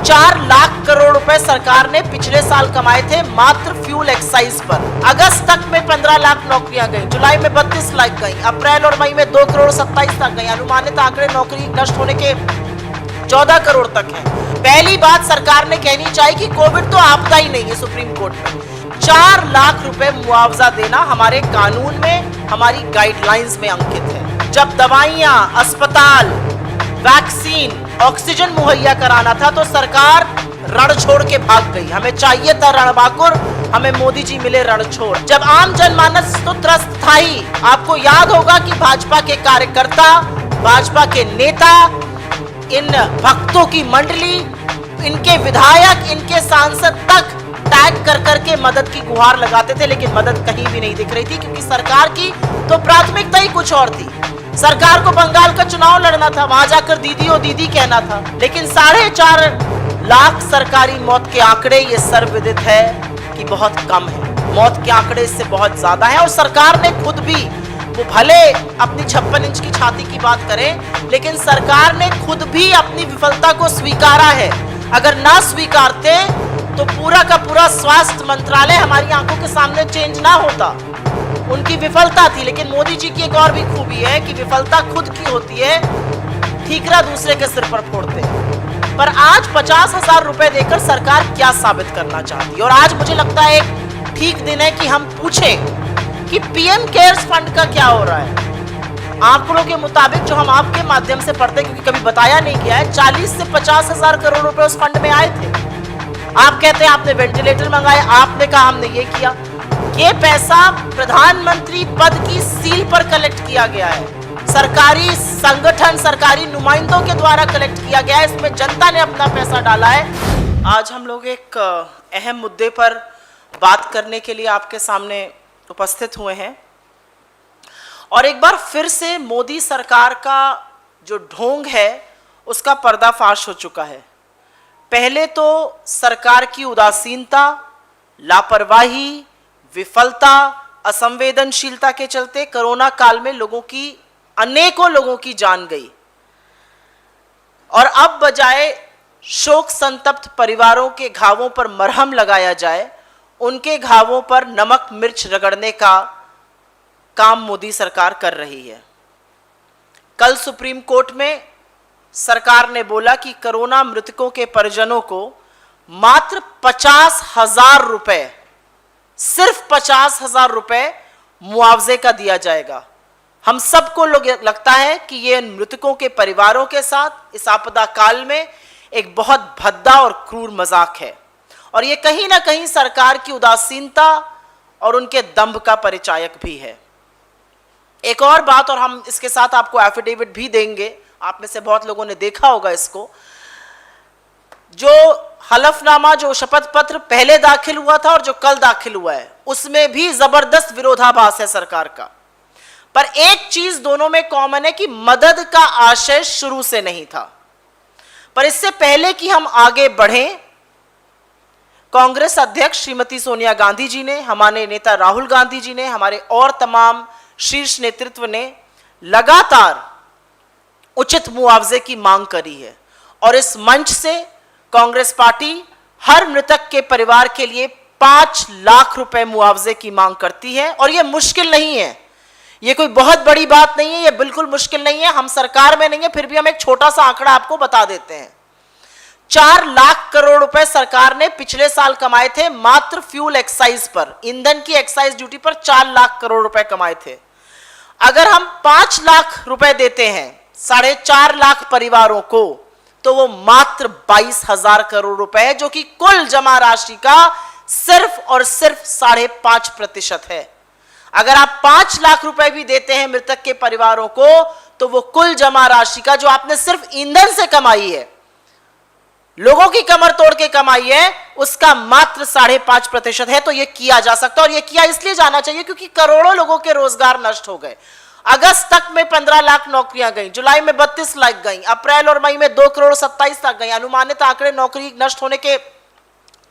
4 लाख करोड़ रुपए सरकार ने पिछले साल कमाए थे मात्र फ्यूल एक्साइज पर। अगस्त तक में 15 लाख नौकरियां गई, जुलाई में 32 लाख गई, अप्रैल और मई में 2 करोड़ 27 लाख गई। अनुमानित आंकड़े नौकरी नष्ट होने के 14 करोड़ तक है। पहली बात सरकार ने कहनी चाहिए कि कोविड तो आपदा ही नहीं है। सुप्रीम कोर्ट में 4 लाख रुपए मुआवजा देना हमारे कानून में, हमारी गाइडलाइंस में अंकित है। जब दवाइयां, अस्पताल, वैक्सीन, ऑक्सीजन मुहैया कराना था तो सरकार रण छोड़ के भाग गई। हमें चाहिए था रणबांकुर, हमें मोदी जी मिले रणछोड़। जब आम जनमानस तो त्रस्त था ही। आपको याद होगा कि भाजपा के कार्यकर्ता, भाजपा के नेता, इन भक्तों की मंडली, इनके विधायक, इनके सांसद तक टैग कर करके मदद की गुहार लगाते थे, लेकिन मदद कहीं भी नहीं दिख रही थी, क्योंकि सरकार की तो प्राथमिकता ही कुछ और थी। सरकार को बंगाल का चुनाव लड़ना था, वहां जाकर दीदी ओ दीदी कहना था। लेकिन 4.5 लाख सरकारी मौत के आंकड़े, ये सर्वविदित है कि बहुत कम है। मौत के आंकड़े इससे बहुत ज्यादा हैं और सरकार ने खुद भी, वो भले अपनी 56 इंच की छाती की बात करें, लेकिन सरकार ने खुद भी अपनी विफलता को स्वीकारा है। अगर ना स्वीकारते तो पूरा का पूरा स्वास्थ्य मंत्रालय हमारी आंखों के सामने चेंज ना होता। उनकी विफलता थी। लेकिन मोदी जी की एक और भी खूबी है कि विफलता खुद की होती है, ठीकरा दूसरे के सिर पर फोड़ते हैं। पर आज 50,000 रुपए देकर सरकार क्या साबित करना चाहती है? और आज मुझे लगता है एक ठीक दिन है कि हम पूछें कि पीएम केयर्स फंड का क्या हो रहा है। आंकड़ों के मुताबिक जो हम आपके माध्यम से पढ़ते हैं, क्योंकि कभी बताया नहीं गया है, 40 से 50,000 करोड़ रुपए उस फंड में आए थे। आप कहते हैं आपने वेंटिलेटर मंगाए, आपने कहा हमने ये किया। ये पैसा प्रधानमंत्री पद की सील पर कलेक्ट किया गया है। सरकारी संगठन, सरकारी नुमाइंदों के द्वारा कलेक्ट किया गया है। इसमें जनता ने अपना पैसा डाला है। आज हम लोग एक अहम मुद्दे पर बात करने के लिए आपके सामने उपस्थित हुए हैं और एक बार फिर से मोदी सरकार का जो ढोंग है उसका पर्दाफाश हो चुका है। पहले तो सरकार की उदासीनता, लापरवाही, विफलता, असंवेदनशीलता के चलते कोरोना काल में अनेकों लोगों की जान गई और अब बजाय शोक संतप्त परिवारों के घावों पर मरहम लगाया जाए, उनके घावों पर नमक मिर्च रगड़ने का काम मोदी सरकार कर रही है। कल सुप्रीम कोर्ट में सरकार ने बोला कि कोरोना मृतकों के परिजनों को मात्र 50,000 रुपए, सिर्फ 50,000 रुपए मुआवजे का दिया जाएगा। हम सबको लगता है कि ये मृतकों के परिवारों के साथ इस आपदा काल में एक बहुत भद्दा और क्रूर मजाक है और ये कहीं ना कहीं सरकार की उदासीनता और उनके दंभ का परिचायक भी है। एक और बात, और हम इसके साथ आपको एफिडेविट भी देंगे, आप में से बहुत लोगों ने देखा होगा इसको, जो हलफनामा, जो शपथ पत्र पहले दाखिल हुआ था और जो कल दाखिल हुआ है, उसमें भी जबरदस्त विरोधाभास है सरकार का। पर एक चीज दोनों में कॉमन है कि मदद का आशय शुरू से नहीं था। पर इससे पहले कि हम आगे बढ़ें, कांग्रेस अध्यक्ष श्रीमती सोनिया गांधी जी ने, हमारे नेता राहुल गांधी जी ने, हमारे और तमाम शीर्ष नेतृत्व ने लगातार उचित मुआवजे की मांग करी है और इस मंच से कांग्रेस पार्टी हर मृतक के परिवार के लिए 5 लाख रुपए मुआवजे की मांग करती है। और यह मुश्किल नहीं है, यह कोई बहुत बड़ी बात नहीं है, यह बिल्कुल मुश्किल नहीं है। हम सरकार में नहीं है, फिर भी हम एक छोटा सा आंकड़ा आपको बता देते हैं। 4 लाख करोड़ रुपए सरकार ने पिछले साल कमाए थे मात्र फ्यूल एक्साइज पर, ईंधन की एक्साइज ड्यूटी पर 4 लाख करोड़ रुपए कमाए थे। अगर हम 5 लाख रुपए देते हैं 4.5 लाख परिवारों को, तो वो मात्र 22,000 करोड़ रुपए है, जो कि कुल जमा राशि का सिर्फ और सिर्फ 5.5% है। अगर आप 5 लाख रुपए भी देते हैं मृतक के परिवारों को, तो वो कुल जमा राशि का, जो आपने सिर्फ ईंधन से कमाई है, लोगों की कमर तोड़ के कमाई है, उसका मात्र 5.5% है। तो यह किया जा सकता है और यह किया इसलिए जाना चाहिए क्योंकि करोड़ों लोगों के रोजगार नष्ट हो गए। अगस्त तक में 15 लाख नौकरियां गई, जुलाई में 32 लाख गई, अप्रैल और मई में 2 करोड़ 27 लाख गई। अनुमानित आंकड़े नौकरी नष्ट होने के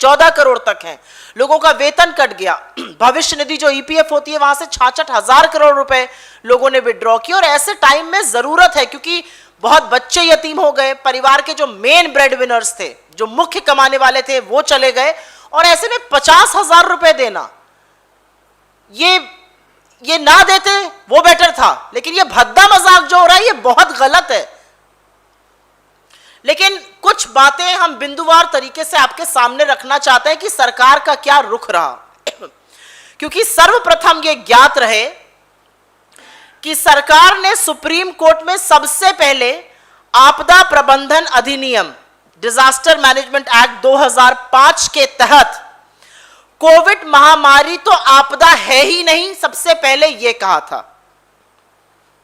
14 करोड़ तक हैं। लोगों का वेतन कट गया। भविष्य निधि जो ईपीएफ होती है, वहां से 66,000 करोड़ रुपए लोगों ने विड्रॉ किए। और ऐसे टाइम में जरूरत है, क्योंकि बहुत बच्चे यतीम हो गए, परिवार के जो मेन ब्रेड विनर्स थे जो मुख्य कमाने वाले थे वो चले गए, और ऐसे में 50,000 रुपए देना, ये ना देते वो बेटर था। लेकिन ये भद्दा मजाक जो हो रहा है ये बहुत गलत है। लेकिन कुछ बातें हम बिंदुवार तरीके से आपके सामने रखना चाहते हैं कि सरकार का क्या रुख रहा, क्योंकि सर्वप्रथम ये ज्ञात रहे कि सरकार ने सुप्रीम कोर्ट में सबसे पहले आपदा प्रबंधन अधिनियम डिजास्टर मैनेजमेंट एक्ट 2005 के तहत कोविड महामारी तो आपदा है ही नहीं, सबसे पहले यह कहा था।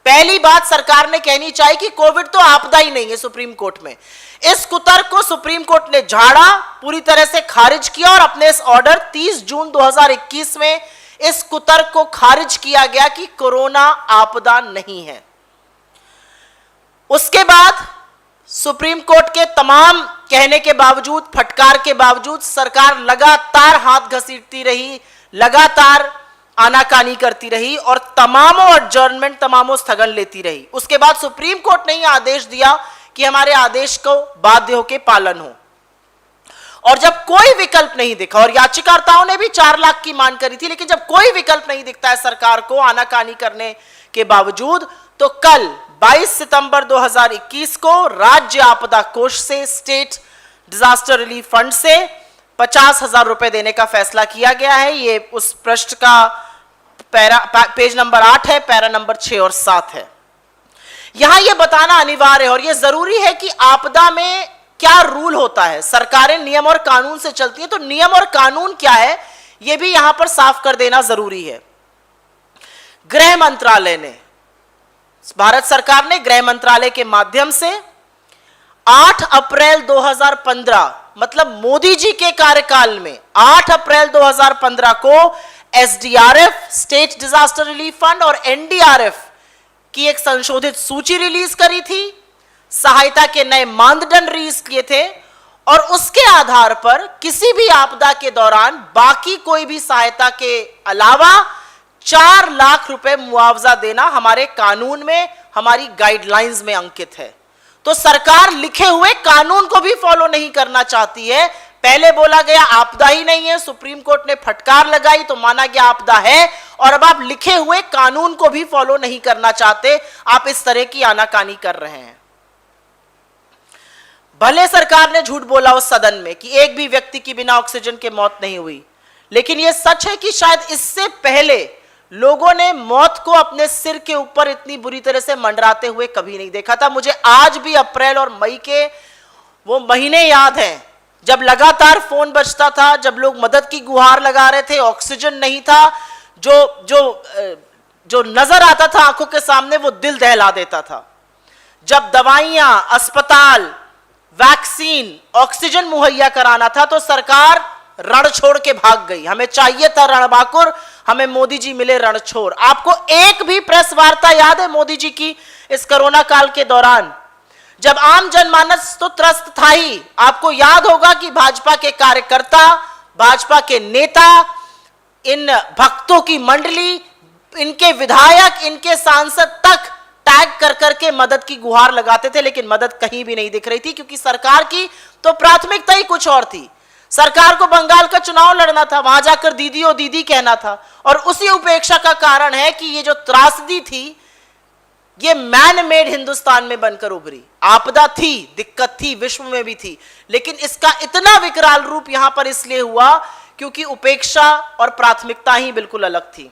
पहली बात सरकार ने कहनी चाहिए कि कोविड तो आपदा ही नहीं है सुप्रीम कोर्ट में। इस कुतर्क को सुप्रीम कोर्ट ने झाड़ा, पूरी तरह से खारिज किया, और अपने इस ऑर्डर 30 जून 2021 में इस कुतर्क को खारिज किया गया कि कोरोना आपदा नहीं है। उसके बाद सुप्रीम कोर्ट के तमाम कहने के बावजूद, फटकार के बावजूद, सरकार लगातार हाथ घसीटती रही, लगातार आनाकानी करती रही, और तमामों एडजर्नमेंट, तमामों स्थगन लेती रही। उसके बाद सुप्रीम कोर्ट ने यह आदेश दिया कि हमारे आदेश को बाध्य होकर पालन हो, और जब कोई विकल्प नहीं दिखा, और याचिकाकर्ताओं ने भी 4 लाख की मांग करी थी, लेकिन जब कोई विकल्प नहीं दिखता है सरकार को आनाकानी करने के बावजूद, तो कल 22 सितंबर 2021 को राज्य आपदा कोष से, स्टेट डिजास्टर रिलीफ फंड से 50,000 रुपए देने का फैसला किया गया है। ये उस पृष्ठ का पेज नंबर 8 है, पैरा नंबर 6 और 7 है। यहां यह बताना अनिवार्य है और यह जरूरी है कि आपदा में क्या रूल होता है। सरकारें नियम और कानून से चलती हैं, तो नियम और कानून क्या है यह भी यहां पर साफ कर देना जरूरी है। गृह मंत्रालय ने, भारत सरकार ने गृह मंत्रालय के माध्यम से 8 अप्रैल 2015, मतलब मोदी जी के कार्यकाल में 8 अप्रैल 2015 को SDRF, state disaster relief fund, और एनडीआरएफ की एक संशोधित सूची रिलीज करी थी, सहायता के नए मानदंड रिलीज किए थे, और उसके आधार पर किसी भी आपदा के दौरान बाकी कोई भी सहायता के अलावा 4 लाख रुपए मुआवजा देना हमारे कानून में, हमारी गाइडलाइंस में अंकित है। तो सरकार लिखे हुए कानून को भी फॉलो नहीं करना चाहती है। पहले बोला गया आपदा ही नहीं है, सुप्रीम कोर्ट ने फटकार लगाई तो माना गया आपदा है, और अब आप लिखे हुए कानून को भी फॉलो नहीं करना चाहते। आप इस तरह की आनाकानी कर रहे हैं। भले सरकार ने झूठ बोला उस सदन में कि एक भी व्यक्ति की बिना ऑक्सीजन के मौत नहीं हुई, लेकिन यह सच है कि शायद इससे पहले लोगों ने मौत को अपने सिर के ऊपर इतनी बुरी तरह से मंडराते हुए कभी नहीं देखा था। मुझे आज भी अप्रैल और मई के वो महीने याद हैं जब लगातार फोन बजता था, जब लोग मदद की गुहार लगा रहे थे, ऑक्सीजन नहीं था, जो नजर आता था आंखों के सामने वो दिल दहला देता था। जब दवाइयां, अस्पताल, वैक्सीन, ऑक्सीजन मुहैया कराना था तो सरकार रण छोड़ के भाग गई। हमें चाहिए था रणबांकुर, हमें मोदी जी मिले रणछोड़। आपको एक भी प्रेस वार्ता याद है मोदी जी की इस कोरोना काल के दौरान, जब आम जनमानस तो त्रस्त था ही? आपको याद होगा कि भाजपा के कार्यकर्ता, भाजपा के नेता, इन भक्तों की मंडली, इनके विधायक, इनके सांसद तक टैग कर करके मदद की गुहार लगाते थे, लेकिन मदद कहीं भी नहीं दिख रही थी, क्योंकि सरकार की तो प्राथमिकता ही कुछ और थी। सरकार को बंगाल का चुनाव लड़ना था, वहां जाकर दीदी ओ दीदी कहना था, और उसी उपेक्षा का कारण है कि ये जो त्रासदी थी ये मैन मेड हिंदुस्तान में बनकर उभरी। आपदा थी, दिक्कत थी, विश्व में भी थी, लेकिन इसका इतना विकराल रूप यहां पर इसलिए हुआ क्योंकि उपेक्षा और प्राथमिकता ही बिल्कुल अलग थी।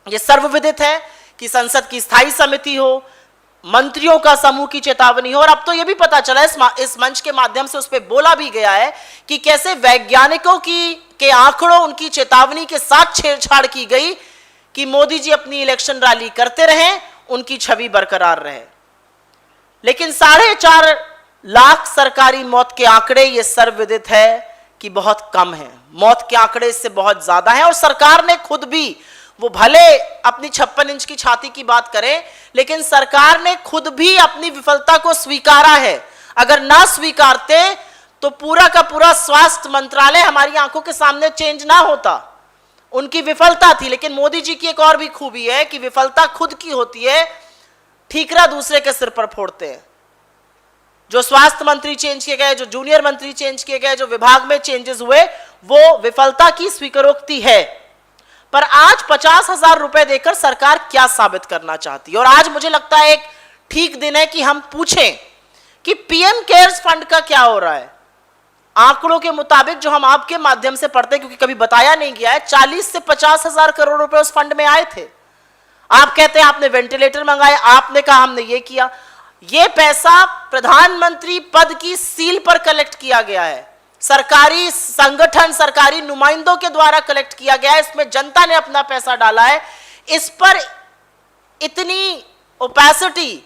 यह सर्वविदित है कि संसद की स्थायी समिति हो, मंत्रियों का समूह की चेतावनी हो, और अब तो यह भी पता चला इस मंच के माध्यम से उस पर बोला भी गया है कि कैसे वैज्ञानिकों के आंकड़ों, उनकी चेतावनी के साथ छेड़छाड़ की गई कि मोदी जी अपनी इलेक्शन रैली करते रहें, उनकी छवि बरकरार रहे। लेकिन 4.5 लाख सरकारी मौत के आंकड़े, ये सर्वविदित है कि बहुत कम है। मौत के आंकड़े इससे बहुत ज्यादा हैं, और सरकार ने खुद भी, वो भले अपनी 56 इंच की छाती की बात करें, लेकिन सरकार ने खुद भी अपनी विफलता को स्वीकारा है। अगर ना स्वीकारते तो पूरा का पूरा स्वास्थ्य मंत्रालय हमारी आंखों के सामने चेंज ना होता। उनकी विफलता थी। लेकिन मोदी जी की एक और भी खूबी है कि विफलता खुद की होती है, ठीकरा दूसरे के सिर पर फोड़ते हैं। जो स्वास्थ्य मंत्री चेंज किए गए, जो जूनियर मंत्री चेंज किए गए, जो विभाग में चेंजेस हुए, वो विफलता की स्वीकारोक्ति है। पर आज 50,000 रुपए देकर सरकार क्या साबित करना चाहती है? और आज मुझे लगता है एक ठीक दिन है कि हम पूछें कि पीएम केयर्स फंड का क्या हो रहा है। आंकड़ों के मुताबिक जो हम आपके माध्यम से पढ़ते हैं, क्योंकि कभी बताया नहीं गया है, 40 से 50,000 करोड़ रुपए उस फंड में आए थे। आप कहते हैं आपने वेंटिलेटर मंगाए, आपने कहा हमने ये किया। ये पैसा प्रधानमंत्री पद की सील पर कलेक्ट किया गया है, सरकारी संगठन, सरकारी नुमाइंदों के द्वारा कलेक्ट किया गया है। इसमें जनता ने अपना पैसा डाला है। इस पर इतनी ओपेसिटी,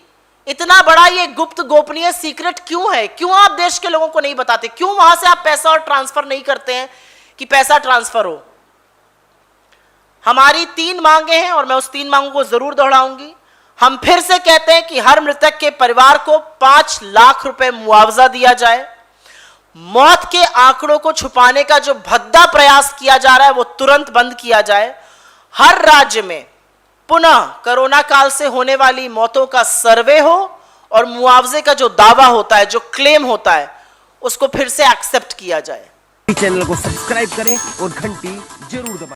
इतना बड़ा ये गुप्त गोपनीय सीक्रेट क्यों है? क्यों आप देश के लोगों को नहीं बताते? क्यों वहां से आप पैसा और ट्रांसफर नहीं करते हैं कि पैसा ट्रांसफर हो? हमारी 3 मांगे हैं और मैं उस 3 मांगों को जरूर दोहराऊंगी। हम फिर से कहते हैं कि हर मृतक के परिवार को 5 लाख रुपए मुआवजा दिया जाए। मौत के आंकड़ों को छुपाने का जो भद्दा प्रयास किया जा रहा है वो तुरंत बंद किया जाए। हर राज्य में पुनः कोरोना काल से होने वाली मौतों का सर्वे हो और मुआवजे का जो दावा होता है, जो क्लेम होता है, उसको फिर से एक्सेप्ट किया जाए। चैनल को सब्सक्राइब करें और घंटी जरूर दबाएं।